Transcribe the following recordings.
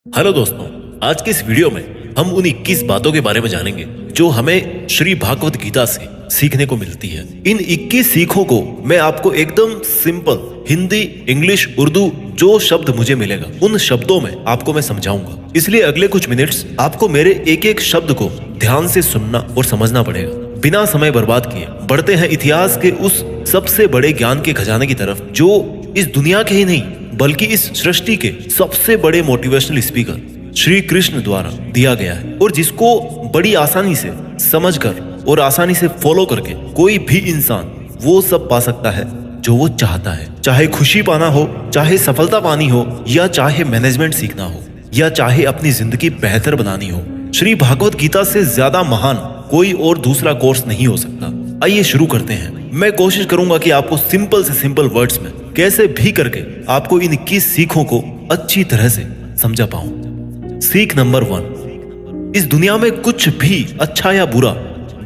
Hello दोस्तों, आज के इस वीडियो में हम उन 21 बातों के बारे में जानेंगे जो हमें श्री भागवत गीता से सीखने को मिलती है। इन 21 सीखों को मैं आपको एकदम सिंपल हिंदी, इंग्लिश, उर्दू जो शब्द मुझे मिलेगा उन शब्दों में आपको मैं समझाऊंगा। इसलिए अगले कुछ मिनट्स आपको मेरे एक एक शब्द को ध्यान से सुनना और समझना पड़ेगा। बिना समय बर्बाद किए बढ़ते हैं इतिहास के उस सबसे बड़े ज्ञान के खजाने की तरफ जो इस दुनिया के ही नहीं बल्कि इस सृष्टि के सबसे बड़े मोटिवेशनल स्पीकर श्री कृष्ण द्वारा दिया गया है और जिसको बड़ी आसानी से समझकर और आसानी से फॉलो करके कोई भी इंसान वो सब पा सकता है जो वो चाहता है। चाहे खुशी पाना हो, चाहे सफलता पानी हो, या चाहे मैनेजमेंट सीखना हो, या चाहे अपनी जिंदगी बेहतर बनानी हो, श्री भागवत गीता से ज्यादा महान कोई और दूसरा कोर्स नहीं हो सकता। आइए शुरू करते हैं। मैं कोशिश करूंगा कि आपको सिंपल से सिंपल वर्ड्स में कैसे भी करके आपको इन 21 सीखों को अच्छी तरह से समझा पाऊं। सीख नंबर 1, इस दुनिया में कुछ भी अच्छा या बुरा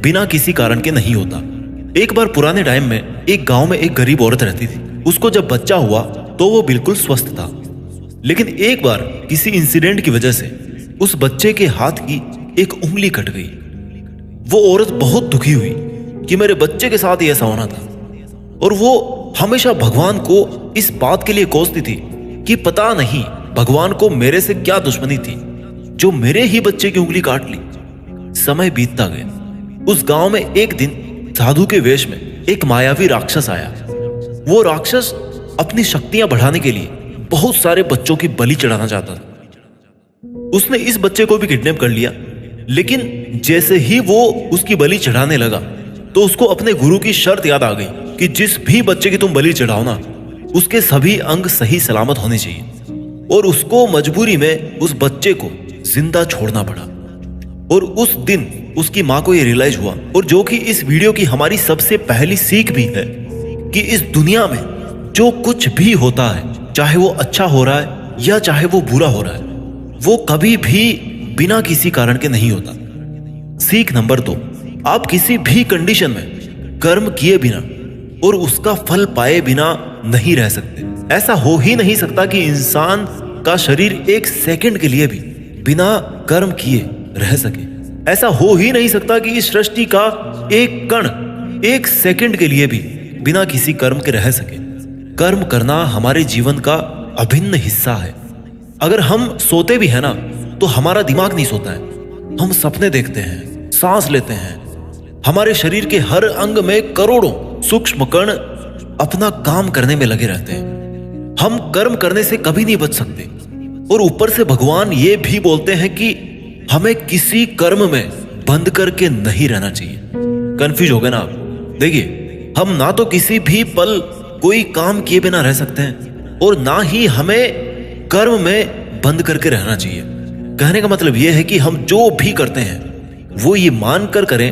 बिना किसी कारण के नहीं होता। एक बार पुराने टाइम में एक गांव में एक गरीब औरत रहती थी। उसको जब बच्चा हुआ तो वो बिल्कुल स्वस्थ था, लेकिन एक बार किसी इंसिडेंट की वजह से उस बच्चे के हाथ की एक उंगली कट गई। वो औरत बहुत दुखी हुई कि मेरे बच्चे के साथ ही ऐसा होना था, और वो हमेशा भगवान को इस बात के लिए कोसती थी कि पता नहीं भगवान को मेरे से क्या दुश्मनी थी जो मेरे ही बच्चे की उंगली काट ली। समय बीतता गया। उस गांव में एक दिन साधु के वेश में एक मायावी राक्षस आया। वो राक्षस अपनी शक्तियां बढ़ाने के लिए बहुत सारे बच्चों की बलि चढ़ाना चाहता था। उसने इस बच्चे को भी किडनैप कर लिया, लेकिन जैसे ही वो उसकी बलि चढ़ाने लगा तो उसको अपने गुरु की शर्त याद आ गई कि जिस भी बच्चे की तुम बलि चढ़ाओ ना, उसके सभी अंग सही सलामत होने चाहिए, और उसको मजबूरी में उस बच्चे को जिंदा छोड़ना पड़ा। और उस दिन उसकी मां को यह रियलाइज हुआ, और जो कि इस वीडियो की हमारी सबसे पहली सीख भी है, कि इस दुनिया में जो कुछ भी होता है, चाहे वो अच्छा हो रहा है या चाहे वो बुरा हो रहा है, वो कभी भी बिना किसी कारण के नहीं होता। सीख नंबर 2, आप किसी भी कंडीशन में कर्म किए बिना और उसका फल पाए बिना नहीं रह सकते। ऐसा हो ही नहीं सकता कि इंसान का शरीर एक सेकंड के लिए भी बिना कर्म किए रह सके। ऐसा हो ही नहीं सकता कि इस सृष्टि का एक कण एक सेकंड के लिए भी बिना किसी कर्म के रह सके। कर्म करना हमारे जीवन का अभिन्न हिस्सा है। अगर हम सोते भी है ना, तो हमारा दिमाग नहीं सोता है। हम सपने देखते हैं, सांस लेते हैं। हमारे शरीर के हर अंग में करोड़ों सूक्ष्म कण अपना काम करने में लगे रहते हैं। हम कर्म करने से कभी नहीं बच सकते, और ऊपर से भगवान ये भी बोलते हैं कि हमें किसी कर्म में बंद करके नहीं रहना चाहिए। कंफ्यूज हो गए ना आप? देखिए, हम ना तो किसी भी पल कोई काम किए बिना रह सकते हैं, और ना ही हमें कर्म में बंद करके रहना चाहिए। कहने का मतलब यह है कि हम जो भी करते हैं वो ये मानकर करें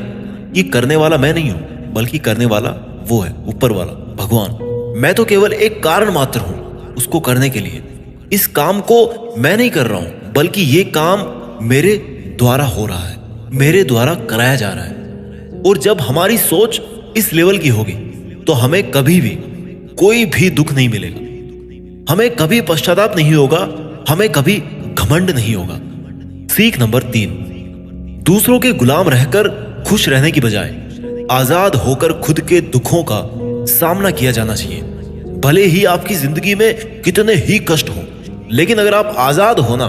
कि करने वाला मैं नहीं हूं, बल्कि करने वाला वो है, ऊपर वाला भगवान। मैं तो केवल एक कारण मात्र हूं उसको करने के लिए। इस काम को मैं नहीं कर रहा हूं, बल्कि ये काम मेरे द्वारा हो रहा है, मेरे द्वारा कराया जा रहा है। और जब हमारी सोच इस लेवल की होगी तो हमें कभी भी कोई भी दुख नहीं मिलेगा, हमें कभी पश्चाताप नहीं होगा, हमें कभी घमंड नहीं होगा। सीख नंबर 3, दूसरों के गुलाम रहकर खुश रहने की बजाय आजाद होकर खुद के दुखों का सामना किया जाना चाहिए। भले ही आपकी जिंदगी में कितने ही कष्ट हो, लेकिन अगर आप आजाद हो ना,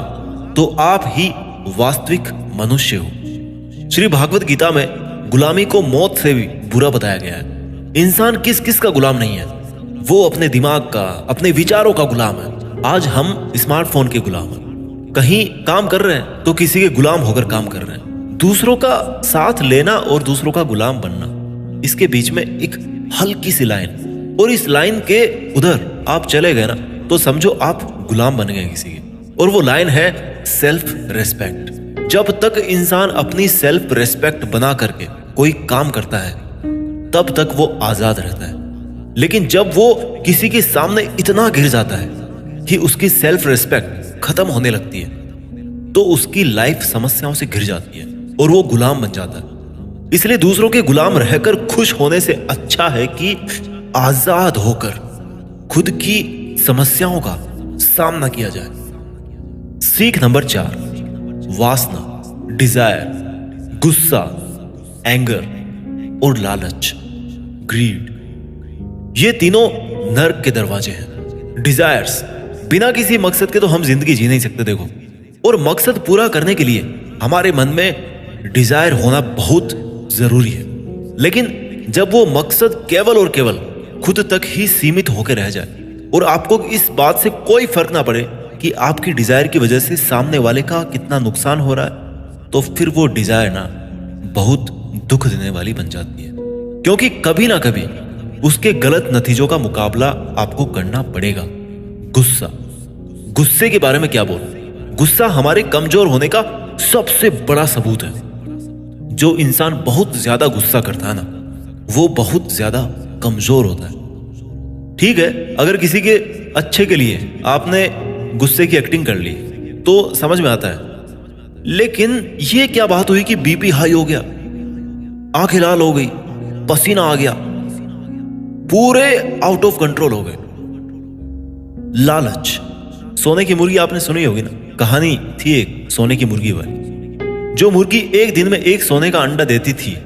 तो आप ही वास्तविक मनुष्य हो। श्री भागवत गीता में गुलामी को मौत से भी बुरा बताया गया है। इंसान किस किस का गुलाम नहीं है? वो अपने दिमाग का, अपने विचारों का गुलाम है। आज हम स्मार्टफोन के गुलाम हैं। कहीं काम कर रहे हैं तो किसी के गुलाम होकर काम कर रहे हैं। दूसरों का साथ लेना और दूसरों का गुलाम बनना, इसके बीच में एक हल्की सी लाइन, और इस लाइन के उधर आप चले गए ना, तो समझो आप गुलाम बन गए किसी के। और वो लाइन है सेल्फ रेस्पेक्ट। जब तक इंसान अपनी सेल्फ रेस्पेक्ट बना करके कोई काम करता है, तब तक वो आजाद रहता है। लेकिन जब वो किसी के सामने इतना गिर जाता है कि उसकी सेल्फ रेस्पेक्ट खत्म होने लगती है, तो उसकी लाइफ समस्याओं से घिर जाती है और वो गुलाम बन जाता है। इसलिए दूसरों के गुलाम रहकर खुश होने से अच्छा है कि आजाद होकर खुद की समस्याओं का सामना किया जाए। सीख नंबर 4, वासना, डिजायर, गुस्सा, एंगर और लालच, ग्रीड। ये तीनों नर्क के दरवाजे हैं। डिजायर्स, बिना किसी मकसद के तो हम जिंदगी जी नहीं सकते देखो, और मकसद पूरा करने के लिए हमारे मन में डिजायर होना बहुत जरूरी है। लेकिन जब वो मकसद केवल और केवल खुद तक ही सीमित होकर रह जाए और आपको इस बात से कोई फर्क ना पड़े कि आपकी डिजायर की वजह से सामने वाले का कितना नुकसान हो रहा है, तो फिर वो डिजायर ना बहुत दुख देने वाली बन जाती है, क्योंकि कभी ना कभी उसके गलत नतीजों का मुकाबला आपको करना पड़ेगा। गुस्सा, गुस्से के बारे में क्या बोलूं? गुस्सा हमारे कमजोर होने का सबसे बड़ा सबूत है। जो इंसान बहुत ज्यादा गुस्सा करता है ना, वो बहुत ज्यादा कमजोर होता है। ठीक है, अगर किसी के अच्छे के लिए आपने गुस्से की एक्टिंग कर ली तो समझ में आता है, लेकिन ये क्या बात हुई कि बीपी हाई हो गया, आंखें लाल हो गई, पसीना आ गया, पूरे आउट ऑफ कंट्रोल हो गए। लालच, सोने की मुर्गी आपने सुनी होगी ना, कहानी थी एक सोने की मुर्गी वाली। जो मुर्गी एक दिन में एक सोने का अंडा देती थी,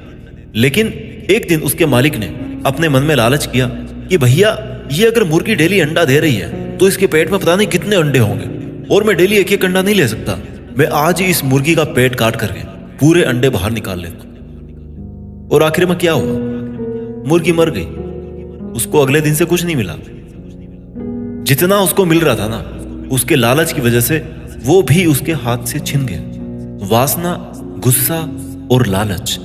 लेकिन एक दिन उसके मालिक ने अपने मन में लालच किया कि भैया ये अगर मुर्गी डेली अंडा दे रही है तो इसके पेट में पता नहीं कितने अंडे होंगे, और मैं डेली एक एक अंडा नहीं ले सकता, मैं आज ही इस मुर्गी का पेट काट करके पूरे अंडे बाहर निकाल लेता। और आखिर में क्या हुआ? मुर्गी मर गई। उसको अगले दिन से कुछ नहीं मिला। जितना उसको मिल रहा था ना, उसके लालच की वजह से वो भी उसके हाथ से छिन गया। वासना, गुस्सा और लालच,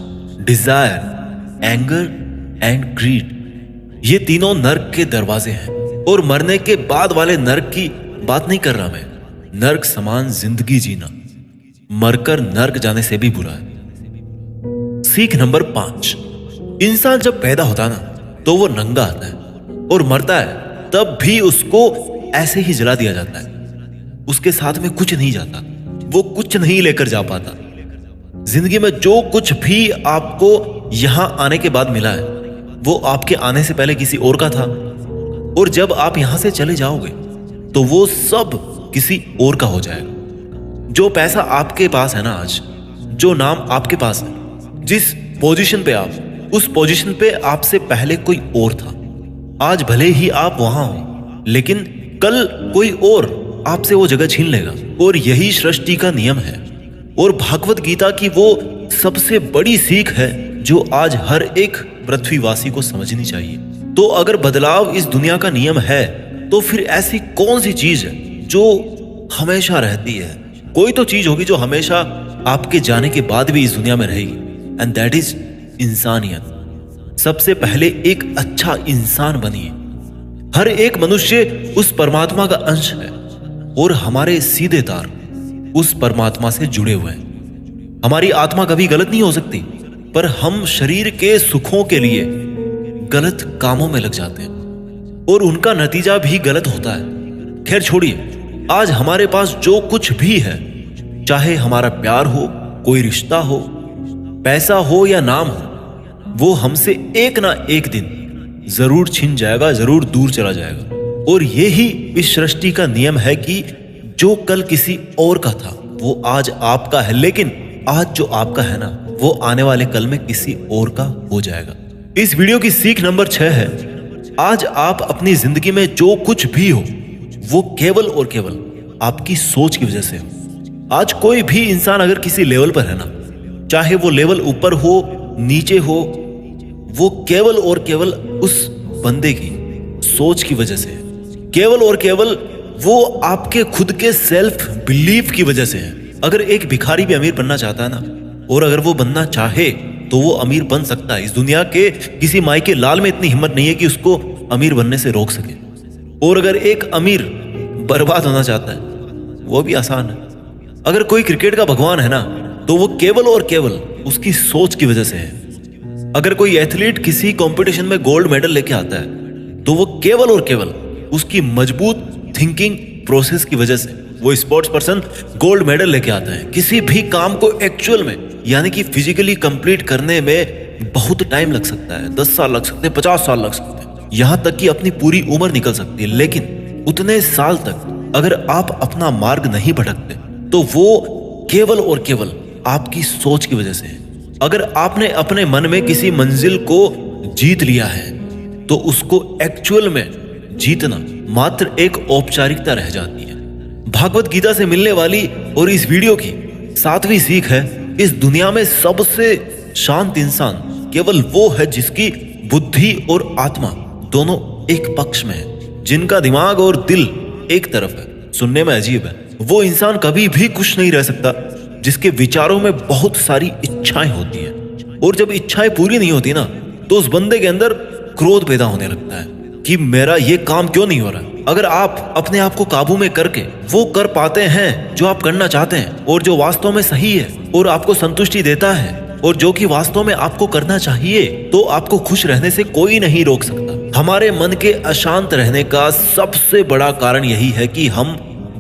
डिजायर, एंगर एंड ग्रीड, ये तीनों नर्क के दरवाजे हैं। और मरने के बाद वाले नर्क की बात नहीं कर रहा मैं। नर्क समान जिंदगी जीना मरकर नर्क जाने से भी बुरा है। सीख नंबर 5, इंसान जब पैदा होता है ना तो वो नंगा आता है, और मरता है तब भी उसको ऐसे ही जला दिया जाता है। उसके साथ में कुछ नहीं जाता, वो कुछ नहीं लेकर जा पाता। जिंदगी में जो कुछ भी आपको यहां आने के बाद मिला है, वो आपके आने से पहले किसी और का था, और जब आप यहां से चले जाओगे तो वो सब किसी और का हो जाएगा। जो पैसा आपके पास है ना आज, जो नाम आपके पास है, जिस पोजीशन पे आप, उस पोजीशन पे आपसे पहले कोई और था। आज भले ही आप वहां हो, लेकिन कल कोई और आपसे वो जगह छीन लेगा। और यही सृष्टि का नियम है, और भागवत गीता की वो सबसे बड़ी सीख है जो आज हर एक पृथ्वीवासी को समझनी चाहिए। तो अगर बदलाव इस दुनिया का नियम है, तो फिर ऐसी कौन सी चीज है जो हमेशा रहती है? कोई तो चीज होगी जो हमेशा आपके जाने के बाद भी इस दुनिया में रहेगी, एंड दैट इज इंसानियत। सबसे पहले एक अच्छा इंसान बनिए। हर एक मनुष्य उस परमात्मा का अंश है, और हमारे सीधे तार उस परमात्मा से जुड़े हुए हैं। हमारी आत्मा कभी गलत नहीं हो सकती, पर हम शरीर के सुखों के लिए गलत कामों में लग जाते हैं, और उनका नतीजा भी गलत होता है। खैर छोड़िए, आज हमारे पास जो कुछ भी है, चाहे हमारा प्यार हो, कोई रिश्ता हो, पैसा हो या नाम हो, वो हमसे एक ना एक दिन जरूर छिन जाएगा, जरूर दूर चला जाएगा। और यही इस सृष्टि का नियम है कि जो कल किसी और का था वो आज आपका है, लेकिन आज जो आपका है ना, वो आने वाले कल में किसी और का हो जाएगा। इस वीडियो की सीख नंबर 6 है, आज आप अपनी जिंदगी में जो कुछ भी हो, वो केवल और केवल आपकी सोच की वजह से हो। आज कोई भी इंसान अगर किसी लेवल पर है ना, चाहे वो लेवल ऊपर हो नीचे हो, वो केवल और केवल उस बंदे की सोच की वजह से है। केवल और केवल वो आपके खुद के सेल्फ बिलीफ की वजह से है। अगर एक भिखारी भी अमीर बनना चाहता है ना, और अगर वो बनना चाहे तो वो अमीर बन सकता है। इस दुनिया के किसी माई के लाल में इतनी हिम्मत नहीं है कि उसको अमीर बनने से रोक सके। और अगर एक अमीर बर्बाद होना चाहता है, वो भी आसान है। अगर कोई क्रिकेट का भगवान है ना, तो वो केवल और केवल उसकी सोच की वजह से है। अगर कोई एथलीट किसी कंपटीशन में गोल्ड मेडल लेके आता है, तो वो केवल और केवल उसकी मजबूत थिंकिंग प्रोसेस की वजह से वो स्पोर्ट्स पर्सन गोल्ड मेडल लेके आता है। किसी भी काम को एक्चुअल में, यानी कि फिजिकली कंप्लीट करने में बहुत टाइम लग सकता है। 10 साल लग सकते हैं, 50 साल लग सकते हैं, यहां तक कि अपनी पूरी उम्र निकल सकती है। लेकिन उतने साल तक अगर आप अपना मार्ग नहीं भटकते, तो वो केवल और केवल आपकी सोच की वजह से है। अगर आपने अपने मन में किसी मंजिल को जीत लिया है तो उसको एक्चुअल में जीतना मात्र एक औपचारिकता रह जाती है। भागवत गीता से मिलने वाली और इस वीडियो की 7वीं सीख है, इस दुनिया में सबसे शांत इंसान केवल वो है जिसकी बुद्धि और आत्मा दोनों एक पक्ष में है, जिनका दिमाग और दिल एक तरफ है। सुनने में अजीब है, वो इंसान कभी भी खुश नहीं रह सकता जिसके विचारों में बहुत सारी इच्छाएं होती हैं, और जब इच्छाएं पूरी नहीं होती ना तो उस बंदे के अंदर क्रोध पैदा होने लगता है कि मेरा ये काम क्यों नहीं हो रहा। अगर आप अपने आप को काबू में करके वो कर पाते हैं जो आप करना चाहते हैं और जो वास्तव में सही है और आपको संतुष्टि देता है और जो कि वास्तव में आपको करना चाहिए, तो आपको खुश रहने से कोई नहीं रोक सकता। हमारे मन के अशांत रहने का सबसे बड़ा कारण यही है कि हम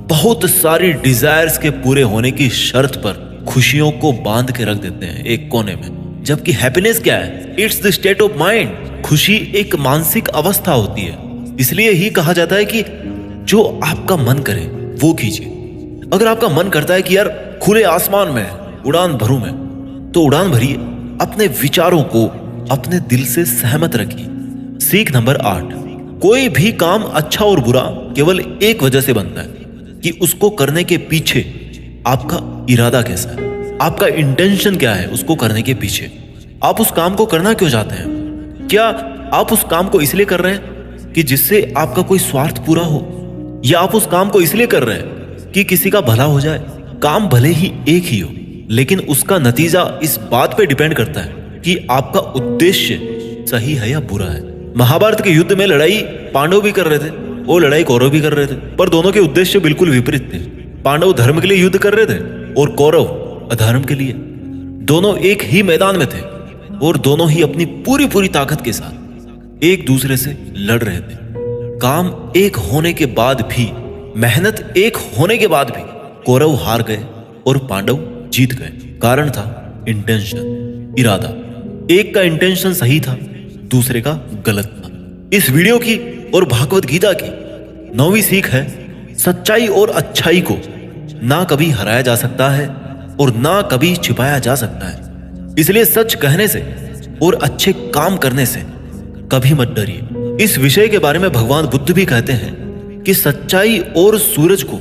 बहुत सारी डिजायर्स के पूरे होने की शर्त पर खुशियों को बांध के रख देते हैं एक कोने में, जबकि हैप्पीनेस क्या है? It's the state of mind. खुशी एक मानसिक अवस्था होती है। इसलिए ही कहा जाता है कि जो आपका मन करे वो कीजिए। अगर आपका मन करता है कि यार खुले आसमान में उड़ान भरूं मैं, तो उड़ान भरिए। अपने विचारों को अपने दिल से सहमत रखिए। सीख नंबर 8, कोई भी काम अच्छा और बुरा केवल एक वजह से बनता है कि उसको करने के पीछे आपका इरादा कैसा है, आपका इंटेंशन क्या है। उसको करने के पीछे आप उस काम को करना क्यों चाहते हैं? क्या आप उस काम को इसलिए कर रहे हैं कि जिससे आपका कोई स्वार्थ पूरा हो, या आप उस काम को इसलिए कर रहे हैं कि किसी का भला हो जाए? काम भले ही एक ही हो, लेकिन उसका नतीजा इस बात पे डिपेंड करता है कि आपका उद्देश्य सही है या बुरा है। महाभारत के युद्ध में लड़ाई पांडव भी कर रहे थे और लड़ाई कौरव भी कर रहे थे, पर दोनों के उद्देश्य बिल्कुल विपरीत थे। पांडव धर्म के लिए युद्ध कर रहे थे और कौरव अधर्म के लिए। दोनों एक ही मैदान में थे और दोनों ही अपनी पूरी पूरी ताकत के साथ एक दूसरे से लड़ रहे थे। काम एक होने के बाद भी, मेहनत एक होने के बाद भी कौरव हार गए और पांडव जीत गए। कारण था इंटेंशन, इरादा। एक का इंटेंशन सही था, दूसरे का गलत था। इस वीडियो की और भागवत गीता की 9वीं सीख है, सच्चाई और अच्छाई को ना कभी हराया जा सकता है और ना कभी छिपाया जा सकता है। इसलिए सच कहने से और अच्छे काम करने से कभी मत डरिए। इस विषय के बारे में भगवान बुद्ध भी कहते हैं कि सच्चाई और सूरज को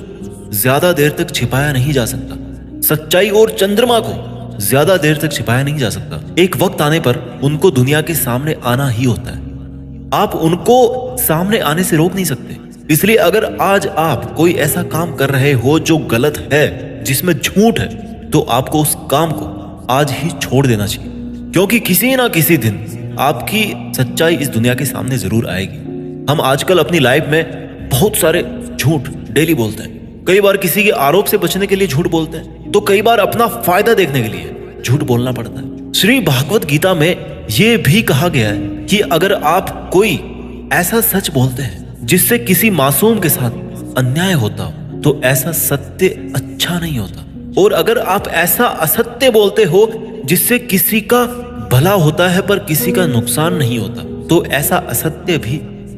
ज्यादा देर तक छिपाया नहीं जा सकता, सच्चाई और चंद्रमा को ज्यादा देर तक छिपाया नहीं जा सकता। एक वक्त आने पर उनको दुनिया के सामने आना ही होता है। आप उनको सामने आने से रोक नहीं सकते। इसलिए अगर आज आप कोई ऐसा काम कर रहे हो जो गलत है, जिसमें झूठ है, तो आपको उस काम को आज ही छोड़ देना चाहिए, क्योंकि किसी ना किसी दिन आपकी सच्चाई इस दुनिया के सामने जरूर आएगी। हम आजकल अपनी लाइफ में बहुत सारे झूठ डेली बोलते हैं। कई बार किसी के आरोप से बचने के लिए झूठ बोलते हैं, तो कई बार अपना फायदा देखने के लिए झूठ बोलना पड़ता है। श्री भागवत गीता में यह भी कहा गया है कि अगर आप कोई ऐसा सच बोलते हैं जिससे किसी मासूम के साथ अन्याय होता हो, तो ऐसा सत्य अच्छा नहीं होता। और अगर आप ऐसा असत्य बोलते हो जिससे किसी का भला होता है पर किसी का नुकसान नहीं होता, तो ऐसा असत्य भी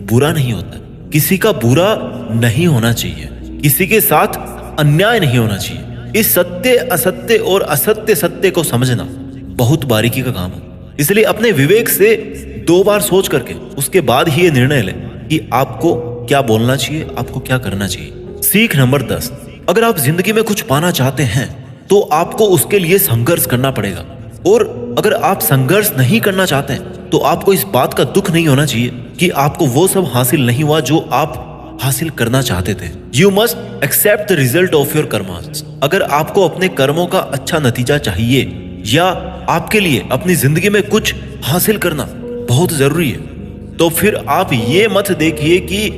बुरा नहीं होता। किसी का बुरा नहीं होना चाहिए, किसी के साथ अन्याय नहीं होना चाहिए। इस सत्य असत्य और असत्य सत्य को समझना बहुत बारीकी का काम है। इसलिए अपने विवेक से 2 बार सोच करके उसके बाद ही ये निर्णय लें कि आपको क्या बोलना चाहिए, आपको क्या करना चाहिए। सीख नंबर 10, अगर आप जिंदगी में कुछ पाना चाहते हैं तो आपको उसके लिए संघर्ष करना पड़ेगा, और अगर आप संघर्ष नहीं करना चाहते हैं तो आपको इस बात का दुख नहीं होना चाहिए कि आपको वो सब हासिल नहीं हुआ जो आप हासिल करना चाहते थे। You must accept the result of your karmas. अगर आपको अपने कर्मों का अच्छा नतीजा चाहिए या आपके लिए अपनी जिंदगी में कुछ हासिल करना बहुत जरूरी है, तो फिर आप ये मत देखिए कि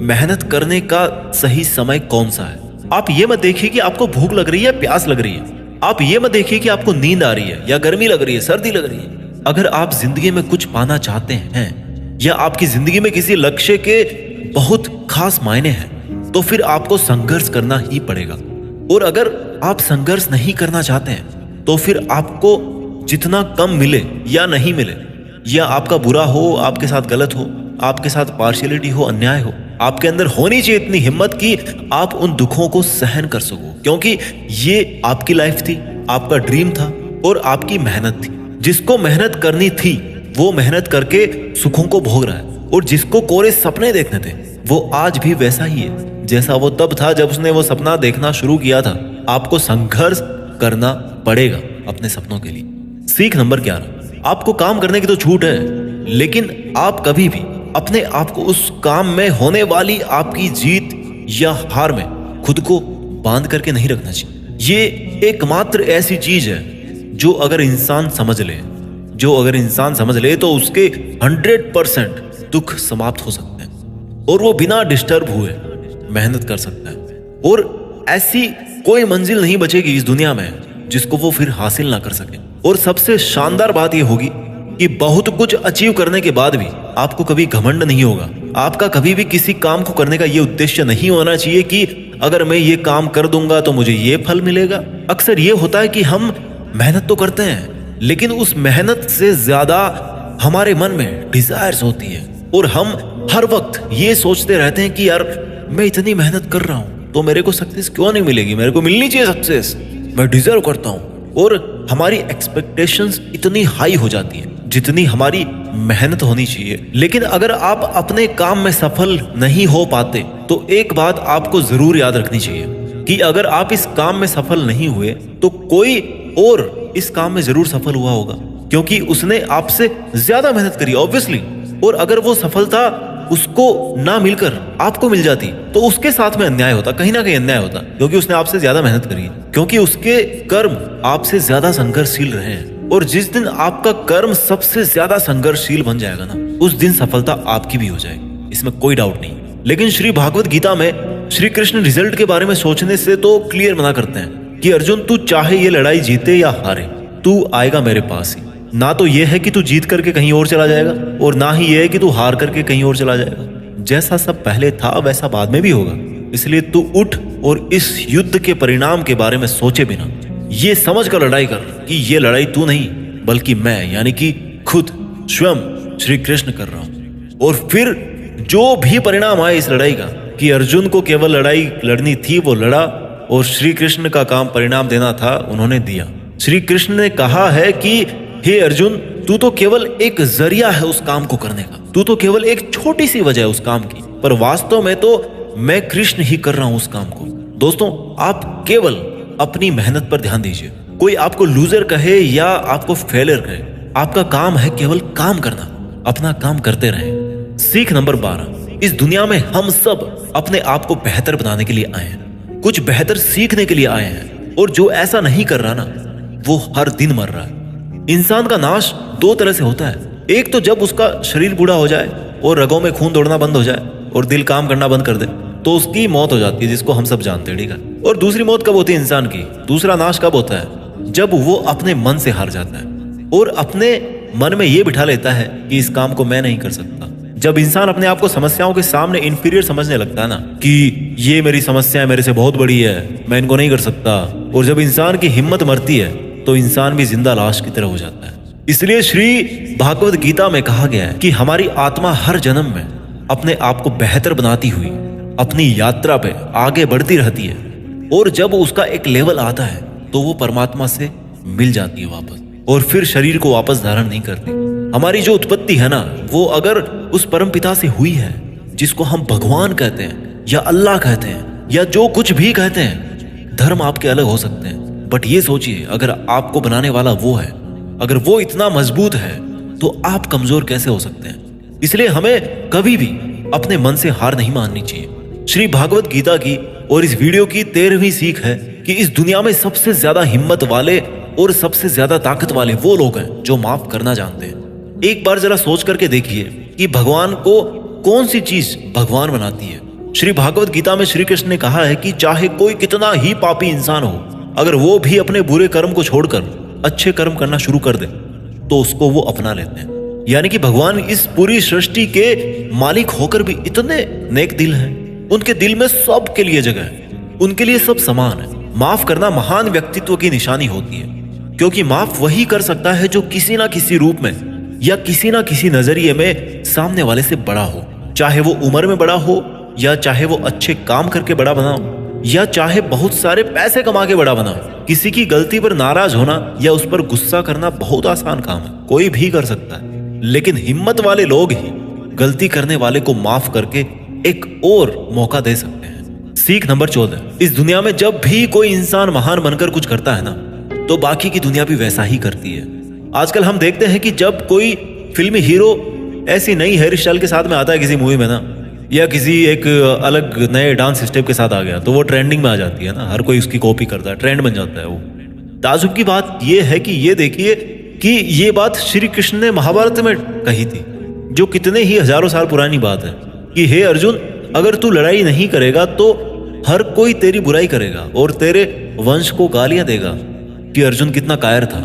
मेहनत करने का सही समय कौन सा है। आप ये मत देखिए कि आपको भूख लग रही है, प्यास लग रही है। आप ये मत देखिए कि आपको नींद आ रही है या गर्मी लग रही है, सर्दी लग रही है। अगर आप जिंदगी में कुछ पाना चाहते हैं या आपकी जिंदगी में किसी लक्ष्य के बहुत खास मायने हैं, तो फिर आपको संघर्ष करना ही पड़ेगा। और अगर आप संघर्ष नहीं करना चाहते हैं तो फिर आपको जितना कम मिले या नहीं मिले, या आपका बुरा हो, आपके साथ गलत हो, आपके साथ पार्शियलिटी हो, अन्याय हो, आपके अंदर होनी चाहिए इतनी हिम्मत कि आप उन दुखों को सहन कर सको, क्योंकि ये आपकी लाइफ थी, आपका ड्रीम था और आपकी मेहनत थी। जिसको मेहनत करनी थी वो मेहनत करके सुखों को भोग रहा है, और जिसको कोरे सपने देखने थे वो आज भी वैसा ही है जैसा वो तब था जब उसने वो सपना देखना शुरू किया था। आपको संघर्ष करना पड़ेगा अपने सपनों के लिए। सीख नंबर 11, आपको काम करने की तो छूट है, लेकिन आप कभी भी अपने आप को उस काम में होने वाली आपकी जीत या हार में खुद को बांध करके नहीं रखना चाहिए। ये एकमात्र ऐसी चीज है जो अगर इंसान समझ ले तो उसके 100% दुख समाप्त हो सकते हैं और वो बिना डिस्टर्ब हुए मेहनत कर सकता है, और ऐसी कोई मंजिल नहीं बचेगी इस दुनिया में जिसको वो फिर हासिल ना कर सके। और सबसे शानदार बात ये होगी कि बहुत कुछ अचीव करने के बाद भी आपको कभी घमंड नहीं होगा। आपका कभी भी किसी काम को करने का ये उद्देश्य नहीं होना चाहिए कि अगर मैं ये काम कर दूंगा तो मुझे ये फल मिलेगा। अक्सर ये होता है कि हम मेहनत तो करते हैं, लेकिन उस मेहनत से ज्यादा हमारे मन में डिजायर्स होती है, और हम हर वक्त ये सोचते रहते हैं कि यार मैं इतनी मेहनत कर रहा हूं तो मेरे को सक्सेस क्यों नहीं मिलेगी, मेरे को मिलनी चाहिए सक्सेस, मैं डिजर्व करता हूं। और हमारी एक्सपेक्टेशंस इतनी हाई हो जाती है जितनी हमारी मेहनत होनी चाहिए। लेकिन अगर आप अपने काम में सफल नहीं हो पाते तो एक बात आपको जरूर याद रखनी चाहिए कि अगर आप इस काम में सफल नहीं हुए तो कोई और इस काम में जरूर सफल हुआ होगा, क्योंकि उसने आपसे ज्यादा मेहनत करी ऑब्वियसली। और अगर वो सफलता उसको ना मिलकर आपको मिल जाती तो उसके साथ में अन्याय होता, कहीं ना कहीं अन्याय होता, क्योंकि उसने आपसे ज्यादा मेहनत करी है, क्योंकि उसके कर्म आपसे ज्यादा संघर्षशील रहे हैं। और जिस दिन आपका कर्म सबसे ज्यादा संघर्षशील बन जाएगा ना, उस दिन सफलता आपकी भी हो जाएगी, इसमें कोई डाउट नहीं। लेकिन श्री भागवत गीता में श्री कृष्ण रिजल्ट के बारे में सोचने से तो क्लियर मना करते हैं कि अर्जुन तू चाहे ये लड़ाई जीते या हारे, तू आएगा मेरे पास ही। ना तो यह है कि तू जीत करके कहीं और चला जाएगा, और ना ही यह है कि तू हार करके कहीं और चला जाएगा। जैसा सब पहले था वैसा बाद में भी होगा। इसलिए तू उठ और इस युद्ध के परिणाम के बारे में सोचे बिना ये समझ कर लड़ाई कर कि ये लड़ाई तू नहीं बल्कि मैं, यानी कि खुद स्वयं श्री कृष्ण कर रहा हूं। और फिर जो भी परिणाम आए इस लड़ाई का, कि अर्जुन को केवल लड़ाई लड़नी थी वो लड़ा, और श्री कृष्ण का काम परिणाम देना था उन्होंने दिया। श्री कृष्ण ने कहा है कि हे अर्जुन, तू तो केवल एक जरिया है उस काम को करने का, तू तो केवल एक छोटी सी वजह है उस काम की, पर वास्तव में तो मैं कृष्ण ही कर रहा हूं उस काम को। दोस्तों, आप केवल अपनी मेहनत पर ध्यान दीजिए। कोई आपको लूजर कहे या आपको फेलियर कहे, आपका काम है केवल काम करना, अपना काम करते रहें। सीख नंबर 12, इस दुनिया में हम सब अपने आप को बेहतर बनाने के लिए आए हैं, कुछ बेहतर सीखने के लिए आए हैं, और जो ऐसा नहीं कर रहा ना वो हर दिन मर रहा है। इंसान का नाश दो तरह से होता है, एक तो जब उसका शरीर बूढ़ा हो जाए और रगों में खून दौड़ना बंद हो जाए और दिल काम करना बंद कर दे तो उसकी मौत हो जाती है, जिसको हम सब जानते हैं, ठीक है। और दूसरी मौत कब होती है इंसान की, दूसरा नाश कब होता है, जब वो अपने मन से हार जाता है और अपने मन में ये बिठा लेता है कि इस काम को मैं नहीं कर सकता। जब इंसान अपने आप को समस्याओं के सामने इंफीरियर समझने लगता है ना, कि ये मेरी समस्या मेरे से बहुत बड़ी है, मैं इनको नहीं कर सकता, और जब इंसान की हिम्मत मरती है तो इंसान भी जिंदा लाश की तरह हो जाता है। इसलिए श्री भागवत गीता में कहा गया है कि हमारी आत्मा हर जन्म में अपने आप को बेहतर बनाती हुई अपनी यात्रा पे आगे बढ़ती रहती है, और जब उसका एक लेवल आता है तो वो परमात्मा से मिल जाती है वापस, और फिर शरीर को वापस धारण नहीं करती। हमारी जो उत्पत्ति है ना, वो अगर उस परम पिता से हुई है जिसको हम भगवान कहते हैं या अल्लाह कहते हैं या जो कुछ भी कहते हैं, धर्म आपके अलग हो सकते हैं, बट ये सोचिए अगर आपको बनाने वाला वो है, अगर वो इतना मजबूत है तो आप कमजोर कैसे हो सकते हैं। इसलिए हमें कभी भी अपने मन से हार नहीं माननी चाहिए। श्री भागवत गीता की और इस वीडियो की 13वीं सीख है कि इस दुनिया में सबसे ज्यादा हिम्मत वाले और सबसे ज्यादा ताकत वाले वो लोग हैं जो माफ करना जानते हैं। एक बार जरा सोच करके देखिए कि भगवान को कौन सी चीज भगवान बनाती है। श्री भागवत गीता में श्री कृष्ण ने कहा है कि चाहे कोई कितना ही पापी इंसान हो, अगर वो भी अपने बुरे कर्म को छोड़कर अच्छे कर्म करना शुरू कर दे तो उसको वो अपना लेते हैं। यानी कि भगवान इस पूरी सृष्टि के मालिक होकर भी इतने नेक दिल हैं, उनके दिल में सब के लिए जगह है, उनके लिए सब समान है। माफ करना महान व्यक्तित्व की निशानी होती है, क्योंकि माफ वही कर सकता है जो किसी ना किसी रूप में या किसी ना किसी नजरिए में सामने वाले से बड़ा हो, चाहे वो उम्र में बड़ा हो या चाहे वो अच्छे काम करके बड़ा बनाओ, या चाहे बहुत सारे पैसे कमा के बड़ा बनाओ, किसी की गलती पर नाराज होना या उस पर गुस्सा करना बहुत आसान काम है, कोई भी कर सकता है। लेकिन हिम्मत वाले लोग ही गलती करने वाले को माफ करके एक और मौका दे सकते हैं। सीख नंबर 14, इस दुनिया में जब भी कोई इंसान महान बनकर कुछ करता है ना, तो बाकी की दुनिया भी वैसा ही करती है। आजकल हम देखते हैं कि जब कोई फिल्मी हीरो ऐसी नई हेयर स्टाइल के साथ में आता है किसी मूवी में ना, या किसी एक अलग नए डांस स्टेप के साथ आ गया, तो वो ट्रेंडिंग में आ जाती है ना, हर कोई उसकी कॉपी करता है, ट्रेंड बन जाता है वो। ताजुब की बात ये है कि ये देखिए कि ये बात श्री कृष्ण ने महाभारत में कही थी, जो कितने ही हजारों साल पुरानी बात है, कि हे अर्जुन, अगर तू लड़ाई नहीं करेगा तो हर कोई तेरी बुराई करेगा और तेरे वंश को गालियां देगा कि अर्जुन कितना कायर था।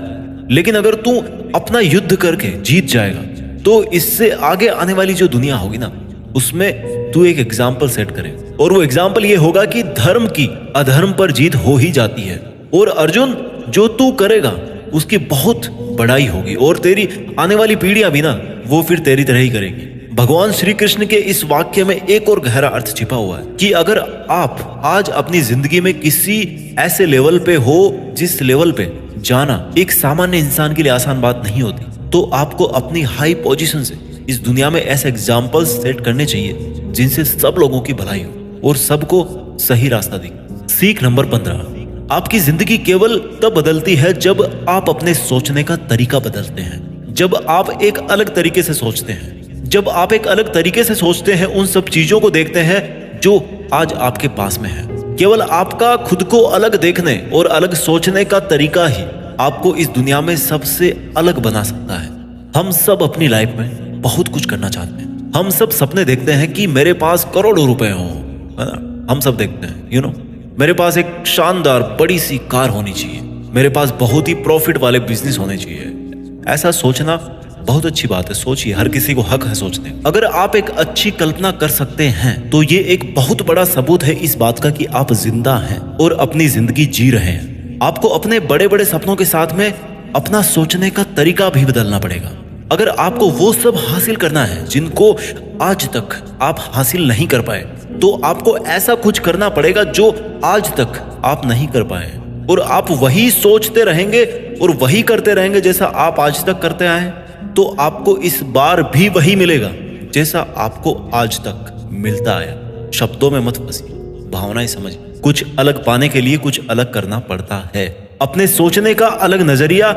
लेकिन अगर तू अपना युद्ध करके जीत जाएगा तो इससे आगे आने वाली जो दुनिया होगी ना, उसमें तू एक एग्जाम्पल सेट करे, और वो एग्जाम्पल ये होगा कि धर्म की अधर्म पर जीत हो ही जाती है। और अर्जुन, जो तू करेगा उसकी बहुत बड़ाई होगी, और तेरी आने वाली पीढ़ियां भी ना, वो फिर तेरी तरह ही करेगी। भगवान श्री कृष्ण के इस वाक्य में एक और गहरा अर्थ छिपा हुआ है कि अगर आप आज अपनी जिंदगी में किसी ऐसे लेवल पे हो जिस लेवल पे जाना एक सामान्य इंसान के लिए आसान बात नहीं होती, तो आपको अपनी हाई पोजीशन से इस दुनिया में ऐसे एग्जाम्पल्स सेट करने चाहिए जिनसे सब लोगों की भलाई हो और सबको सही रास्ता दिखे। सीख नंबर 15, आपकी जिंदगी केवल तब बदलती है जब आप अपने सोचने का तरीका बदलते हैं। जब आप एक अलग तरीके से सोचते हैं, जब आप एक अलग तरीके से सोचते हैं, उन सब चीजों को देखते हैं जो आज आपके पास में है। केवल आपका खुद को अलग देखने और अलग सोचने का तरीका ही आपको इस दुनिया में सबसे अलग बना सकता है। हम सब अपनी लाइफ में बहुत कुछ करना चाहते हैं। हम सब सपने देखते हैं कि मेरे पास करोड़ों रुपए हों, है ना। हम सब देखते हैं मेरे पास एक शानदार बड़ी सी कार होनी चाहिए, मेरे पास बहुत ही प्रॉफिट वाले बिजनेस होने चाहिए। ऐसा सोचना बहुत अच्छी बात है, सोचिए, हर किसी को हक है सोचने। अगर आप एक अच्छी कल्पना कर सकते हैं तो ये एक बहुत बड़ा सबूत है इस बात का कि आप जिंदा हैं और अपनी जिंदगी जी रहे हैं। आपको अपने बड़े बड़े सपनों के साथ में अपना सोचने का तरीका भी बदलना पड़ेगा। अगर आपको वो सब हासिल करना है जिनको आज तक आप हासिल नहीं कर पाए, तो आपको ऐसा कुछ करना पड़ेगा जो आज तक आप नहीं कर पाए, और आप वही सोचते रहेंगे और वही करते रहेंगे जैसा आप आज तक करते आए, तो आपको इस बार भी वही मिलेगा जैसा आपको आज तक मिलता आया। शब्दों में मत फंसिए, भावनाएं समझिए। कुछ अलग पाने के लिए कुछ अलग करना पड़ता है। अपने सोचने का अलग नजरिया,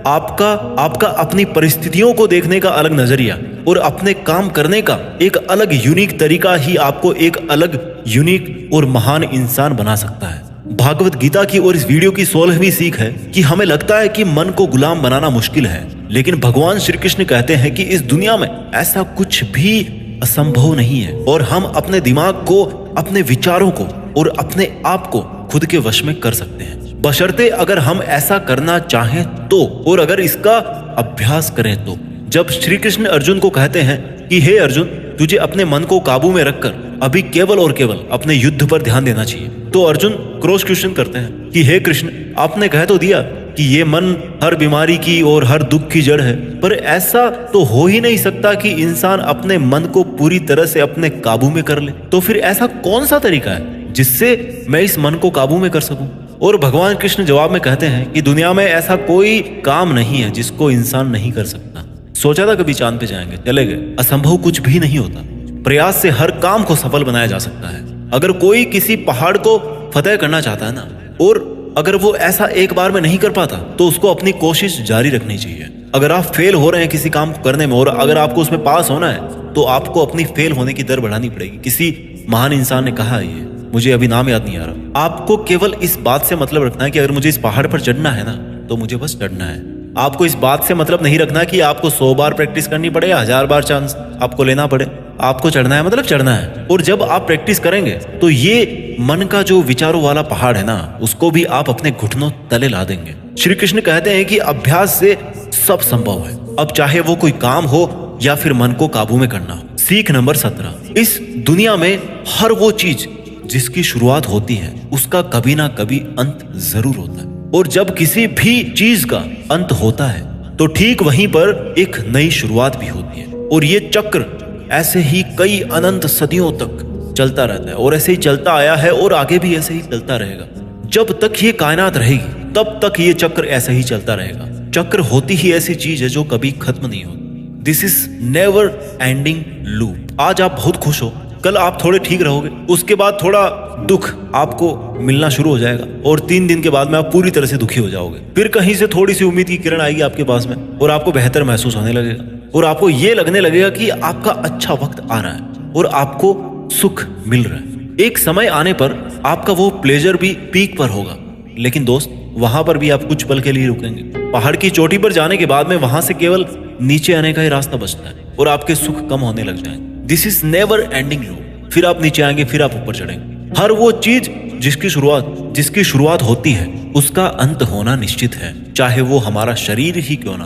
आपका अपनी परिस्थितियों को देखने का अलग नजरिया और अपने काम करने का एक अलग यूनिक तरीका ही आपको एक अलग यूनिक और महान इंसान बना सकता है। भागवत गीता की और इस वीडियो की 16वीं सीख है कि हमें लगता है कि मन को गुलाम बनाना मुश्किल है, लेकिन भगवान श्री कृष्ण कहते हैं कि इस दुनिया में ऐसा कुछ भी असंभव नहीं है, और हम अपने दिमाग को, अपने विचारों को और अपने आप को खुद के वश में कर सकते हैं, बशर्ते अगर हम ऐसा करना चाहें तो, और अगर इसका अभ्यास करें तो। जब श्री कृष्ण अर्जुन को कहते हैं कि हे अर्जुन, तुझे अपने मन को काबू में रखकर अभी केवल और केवल अपने युद्ध पर ध्यान देना चाहिए, तो अर्जुन क्रॉस क्वेश्चन करते हैं कि हे कृष्ण, आपने कह तो दिया कि ये मन हर बीमारी की और हर दुख की जड़ है, पर ऐसा तो हो ही नहीं सकता कि इंसान अपने मन को पूरी तरह से अपने काबू में कर ले। तो फिर ऐसा कौन सा तरीका है जिससे मैं इस मन को काबू में कर सकूं? और भगवान कृष्ण जवाब में कहते हैं कि दुनिया में ऐसा कोई काम नहीं है जिसको इंसान नहीं कर सकता। सोचा था कभी चांद पे जाएंगे, चले गए। असंभव कुछ भी नहीं होता। प्रयास से हर काम को सफल बनाया जा सकता है। अगर कोई किसी पहाड़ को फतेह करना चाहता है ना, और अगर वो ऐसा एक बार में नहीं कर पाता, तो उसको अपनी कोशिश जारी रखनी चाहिए। अगर आप फेल हो रहे हैं किसी काम को करने में और अगर आपको उसमें पास होना है, तो आपको अपनी फेल होने की दर बढ़ानी पड़ेगी। किसी महान इंसान ने कहा है, ये मुझे अभी नाम याद नहीं आ रहा। आपको केवल इस बात से मतलब रखना है कि अगर मुझे इस पहाड़ पर चढ़ना है ना, तो मुझे बस चढ़ना है। आपको इस बात से मतलब नहीं रखना कि आपको 100 बार प्रैक्टिस करनी पड़े या 1000 बार चांस आपको लेना पड़े। आपको चढ़ना है मतलब चढ़ना है। और जब आप प्रैक्टिस करेंगे तो ये मन का जो विचारों वाला पहाड़ है ना, उसको भी आप अपने घुटनों तले ला देंगे। श्री कृष्ण कहते हैं कि अभ्यास से सब संभव है, अब चाहे वो कोई काम हो या फिर मन को काबू में करना हो। सीख नंबर 17, इस दुनिया में हर वो चीज जिसकी शुरुआत होती है उसका कभी ना कभी अंत जरूर होता है, और जब किसी भी चीज का अंत होता है तो ठीक वहीं पर एक नई शुरुआत भी होती है। और ये चक्र ऐसे ही कई अनंत सदियों तक चलता रहता है और ऐसे ही चलता आया है और आगे भी ऐसे ही चलता रहेगा। जब तक ये कायनात रहेगी तब तक ये चक्र ऐसे ही चलता रहेगा। चक्र होती ही ऐसी चीज है जो कभी खत्म नहीं होती। This is never ending loop. आज आप बहुत खुश हो, कल आप थोड़े ठीक रहोगे, उसके बाद थोड़ा दुख आपको मिलना शुरू हो जाएगा और 3 दिन के बाद में आप पूरी तरह से दुखी हो जाओगे। फिर कहीं से थोड़ी सी उम्मीद की किरण आएगी आपके पास में और आपको बेहतर महसूस होने लगेगा और आपको ये लगने लगेगा कि आपका अच्छा वक्त आ रहा है और आपको सुख मिल रहा है। एक समय आने पर आपका वो प्लेजर भी पीक पर होगा, लेकिन दोस्त वहां पर भी आप कुछ पल के लिए रुकेंगे। पहाड़ की चोटी पर जाने के बाद में वहां से केवल नीचे आने का ही रास्ता बचता है और आपके सुख कम होने लग जाएंगे। This is never ending loop. फिर आप नीचे आएंगे, फिर आप ऊपर चढ़ेंगे। हर वो चीज जिसकी शुरुआत होती है उसका अंत होना निश्चित है, चाहे वो हमारा शरीर ही क्यों ना।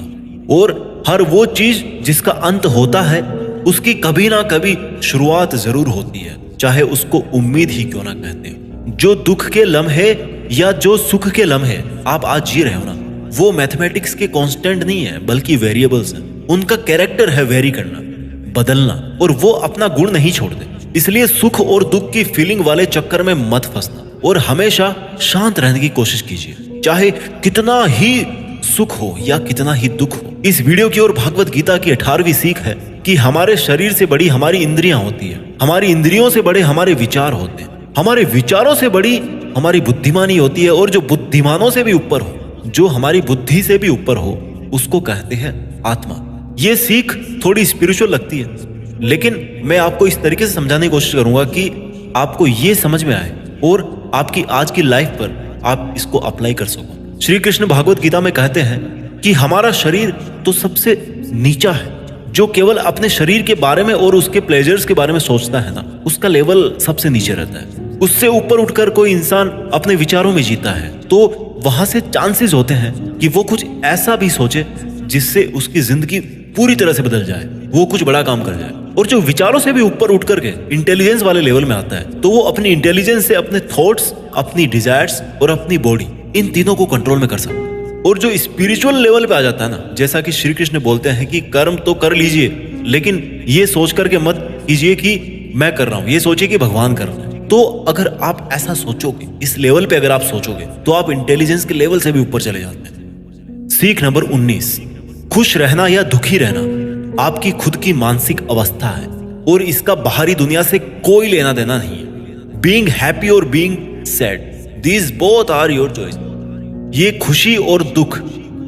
और हर वो चीज जिसका अंत होता है उसकी कभी ना कभी शुरुआत जरूर होती है, चाहे उसको उम्मीद ही क्यों ना कहते हो। जो दुख के लम्हे या जो सुख के लम्हे आप आज जी रहे हो ना, वो मैथमेटिक्स के कांस्टेंट नहीं है बल्कि वेरिएबल्स हैं। उनका कैरेक्टर है वेरी करना, बदलना, और वो अपना गुण नहीं छोड़ते। इसलिए सुख और दुख की फीलिंग वाले चक्कर में मत फंसना और हमेशा शांत रहने की कोशिश कीजिए, चाहे कितना ही सुख हो या कितना ही दुख हो। इस वीडियो की ओर भागवत गीता की 18वीं सीख है कि हमारे शरीर से बड़ी हमारी इंद्रियां होती है, हमारी इंद्रियों से बड़े हमारे विचार होते हैं, हमारे विचारों से बड़ी हमारी बुद्धिमानी होती है, और जो बुद्धिमानों से भी ऊपर हो, जो हमारी बुद्धि से भी ऊपर हो, उसको कहते हैं आत्मा। ये सीख थोड़ी स्पिरिचुअल लगती है, लेकिन मैं आपको इस तरीके से समझाने की कोशिश करूंगा कि आपको ये समझ में आए और आपकी आज की लाइफ पर आप इसको अप्लाई कर सको। श्री कृष्ण भागवत गीता में कहते हैं कि हमारा शरीर तो सबसे नीचा है। जो केवल अपने शरीर के बारे में और उसके प्लेजर्स के बारे में सोचता है ना, उसका लेवल सबसे नीचे रहता है। उससे ऊपर उठकर कोई इंसान अपने विचारों में जीता है तो वहां से चांसेस होते हैं कि वो कुछ ऐसा भी सोचे जिससे उसकी जिंदगी पूरी तरह से बदल जाए, वो कुछ बड़ा काम कर जाए। और जो विचारों से भी ऊपर उठ करके इंटेलिजेंस वाले लेवल में आता है तो वो अपनी इंटेलिजेंस से अपने थॉट्स, अपनी डिजायर्स और अपनी बॉडी, इन तीनों को कंट्रोल में कर सकता है। और जो स्पिरिचुअल लेवल पे आ जाता है ना, जैसा कि श्री कृष्ण बोलते हैं कि कर्म तो कर लीजिए, लेकिन ये सोच करके मत कीजिए कि मैं कर रहा हूं, ये सोचिए कि भगवान कर रहे हैं। तो अगर आप ऐसा सोचोगे, इस लेवल पे अगर आप सोचोगे, तो आप इंटेलिजेंस के लेवल से भी ऊपर चले जाते हैं। सीख नंबर 19, खुश रहना या दुखी रहना आपकी खुद की मानसिक अवस्था है और इसका बाहरी दुनिया से कोई लेना देना नहीं है। बीइंग हैप्पी और being sad, these both are your choice. ये खुशी और दुख,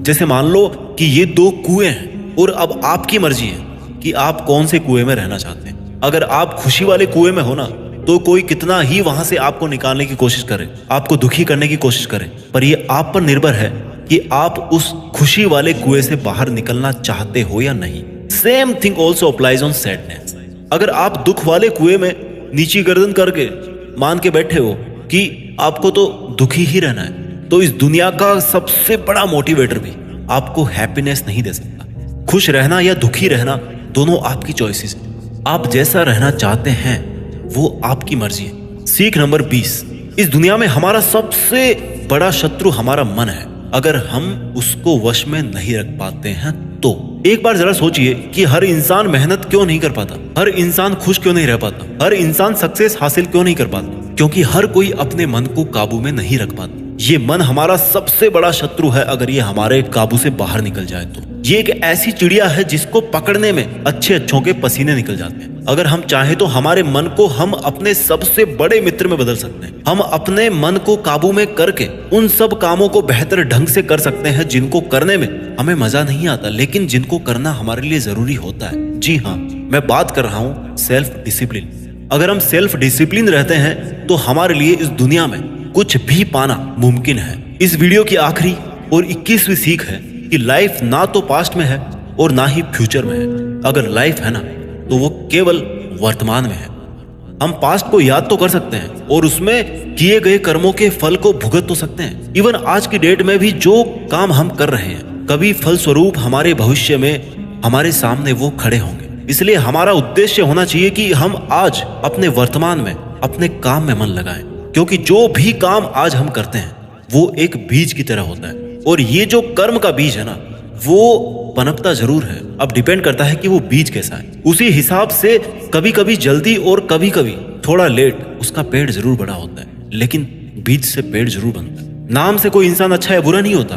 जैसे मान लो कि ये 2 कुएं हैं और अब आपकी मर्जी है कि आप कौन से कुएं में रहना चाहते हैं। अगर आप खुशी वाले कुएं में हो ना, तो कोई कितना ही वहां से आपको निकालने की कोशिश करे, आपको दुखी करने की कोशिश करे, पर ये आप पर निर्भर है कि आप उस खुशी वाले कुएं से बाहर निकलना चाहते हो या नहीं। Same thing also applies on sadness. अगर आप दुख वाले कुएं में नीची गर्दन करके मान के बैठे हो कि आपको तो दुखी ही रहना है, तो इस दुनिया का सबसे बड़ा मोटिवेटर भी आपको हैप्पीनेस नहीं दे सकता। खुश रहना या दुखी रहना दोनों आपकी चॉइसेस है। आप जैसा रहना चाहते हैं वो आपकी मर्जी है। सीख नंबर 20, इस दुनिया में हमारा सबसे बड़ा शत्रु हमारा मन है। अगर हम उसको वश में नहीं रख पाते हैं तो एक बार जरा सोचिए कि हर इंसान मेहनत क्यों नहीं कर पाता, हर इंसान खुश क्यों नहीं रह पाता, हर इंसान सक्सेस हासिल क्यों नहीं कर पाता, क्योंकि हर कोई अपने मन को काबू में नहीं रख पाता। ये मन हमारा सबसे बड़ा शत्रु है। अगर ये हमारे काबू से बाहर निकल जाए तो ये एक ऐसी चिड़िया है जिसको पकड़ने में अच्छों के पसीने निकल जाते हैं। अगर हम चाहे तो हमारे मन को हम अपने सबसे बड़े मित्र में बदल सकते हैं। हम अपने मन को काबू में करके उन सब कामों को बेहतर ढंग से कर सकते हैं जिनको करने में हमें मजा नहीं आता, लेकिन जिनको करना हमारे लिए जरूरी होता है। जी हाँ, मैं बात कर रहा हूँ सेल्फ डिसिप्लिन। अगर हम सेल्फ डिसिप्लिन रहते हैं तो हमारे लिए इस दुनिया में कुछ भी पाना मुमकिन है। इस वीडियो की आखिरी और 21वीं सीख है कि लाइफ ना तो पास्ट में है और ना ही फ्यूचर में है। अगर लाइफ है ना तो वो केवल वर्तमान में है। हम पास्ट को याद तो कर सकते हैं और उसमें किए गए कर्मों के फल को भुगत तो सकते हैं। इवन आज की डेट में भी जो काम हम कर रहे हैं, कभी फलस्वरूप हमारे भविष्य में हमारे सामने वो खड़े होंगे। इसलिए हमारा उद्देश्य होना चाहिए कि हम आज अपने वर्तमान में अपने काम में मन लगाएं, क्योंकि जो भी काम आज हम करते हैं वो एक बीज की तरह होता है। और ये जो कर्म का बीज है ना, वो पनपता जरूर है, अब डिपेंड करता है कि वो बीज कैसा है। उसी हिसाब से कभी कभी जल्दी और कभी कभी थोड़ा लेट उसका पेड़ जरूर बड़ा होता है, लेकिन बीज से पेड़ जरूर बनता है। नाम से कोई इंसान अच्छा या बुरा नहीं होता,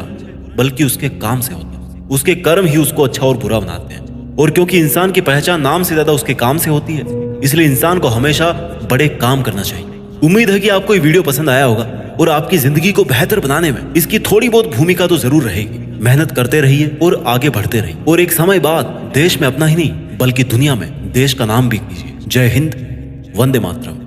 बल्कि उसके काम से होता है। उसके कर्म ही उसको अच्छा और बुरा बनाते हैं। और क्योंकि इंसान की पहचान नाम से ज्यादा उसके काम से होती है, इसलिए इंसान को हमेशा बड़े काम करना चाहिए। उम्मीद है कि आपको ये वीडियो पसंद आया होगा और आपकी जिंदगी को बेहतर बनाने में इसकी थोड़ी बहुत भूमिका तो जरूर रहेगी। मेहनत करते रहिए और आगे बढ़ते रहिए, और एक समय बाद देश में अपना ही नहीं बल्कि दुनिया में देश का नाम भी कीजिए। जय हिंद, वंदे मातरम।